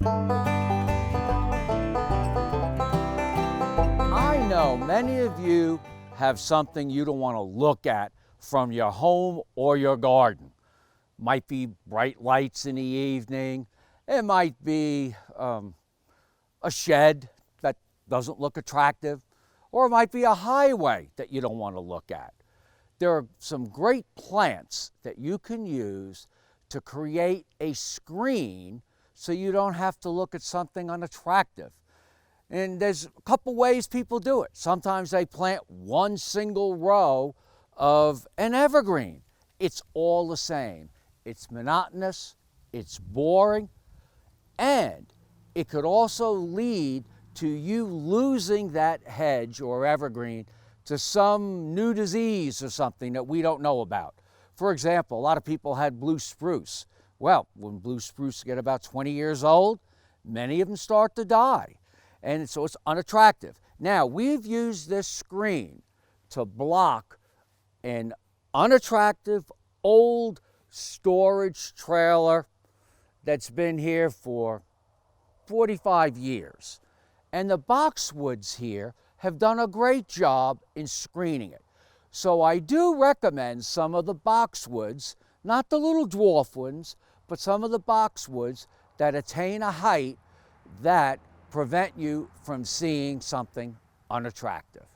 I know many of you have something you don't want to look at from your home or your garden. Might be bright lights in the evening. It might be a shed that doesn't look attractive, or it might be a highway that you don't want to look at. There are some great plants that you can use to create a screen so you don't have to look at something unattractive. And there's a couple ways people do it. Sometimes they plant one single row of an evergreen. It's all the same. It's monotonous, it's boring, and it could also lead to you losing that hedge or evergreen to some new disease or something that we don't know about. For example, a lot of people had blue spruce. Well, when blue spruce get about 20 years old, many of them start to die. And so it's unattractive. Now, we've used this screen to block an unattractive old storage trailer that's been here for 45 years. And the boxwoods here have done a great job in screening it. So I do recommend some of the boxwoods, not the little dwarf ones, but some of the boxwoods that attain a height that prevent you from seeing something unattractive.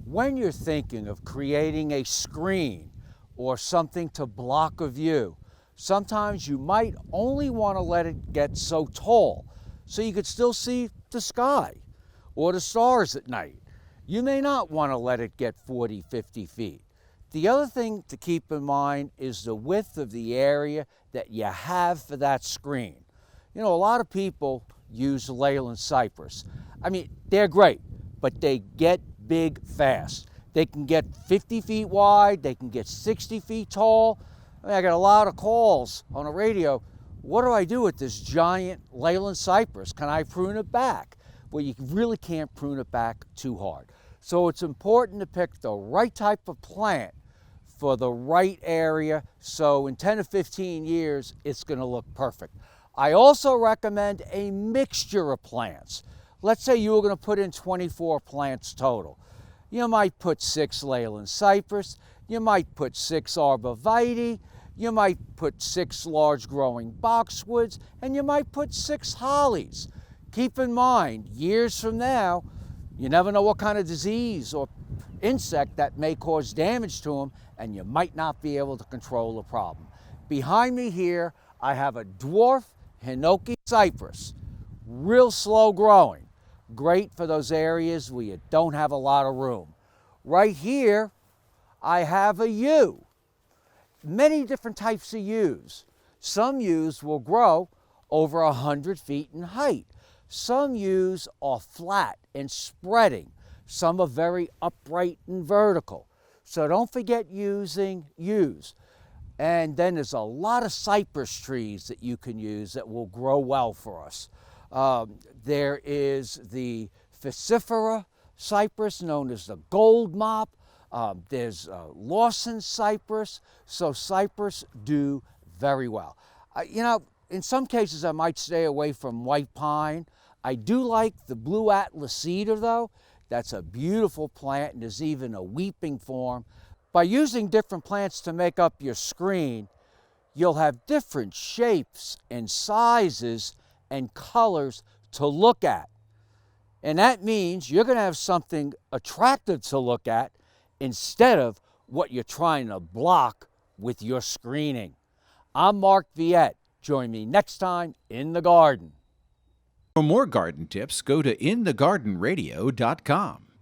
When you're thinking of creating a screen or something to block a view, sometimes you might only want to let it get so tall so you could still see the sky or the stars at night. You may not want to let it get 40, 50 feet. The other thing to keep in mind is the width of the area that you have for that screen. You know, a lot of people use Leyland cypress. I mean, they're great, but they get big fast. They can get 50 feet wide, they can get 60 feet tall. I got a lot of calls on the radio. What do I do with this giant Leyland cypress? Can I prune it back? Well, you really can't prune it back too hard. So it's important to pick the right type of plant for the right area, so in 10 to 15 years, it's going to look perfect. I also recommend a mixture of plants. Let's say you were going to put in 24 plants total. You might put 6 Leyland cypress, you might put 6 arborvitae, you might put 6 large growing boxwoods, and you might put 6 hollies. Keep in mind, years from now, you never know what kind of disease or insect that may cause damage to them, and you might not be able to control the problem. Behind me here, I have a dwarf Hinoki cypress, real slow growing, great for those areas where you don't have a lot of room. Right here, I have a yew. Many different types of yews. Some yews will grow over 100 feet in height. Some yews are flat and spreading. Some are very upright and vertical. So don't forget using yews. And then there's a lot of cypress trees that you can use that will grow well for us. There is the Ficifera cypress, known as the gold mop. There's Lawson cypress. So cypress do very well. You know, in some cases I might stay away from white pine. I do like the blue atlas cedar though. That's a beautiful plant, and there's even a weeping form. By using different plants to make up your screen, you'll have different shapes and sizes and colors to look at. And that means you're going to have something attractive to look at instead of what you're trying to block with your screening. I'm Mark Viette. Join me next time in the garden. For more garden tips, go to inthegardenradio.com.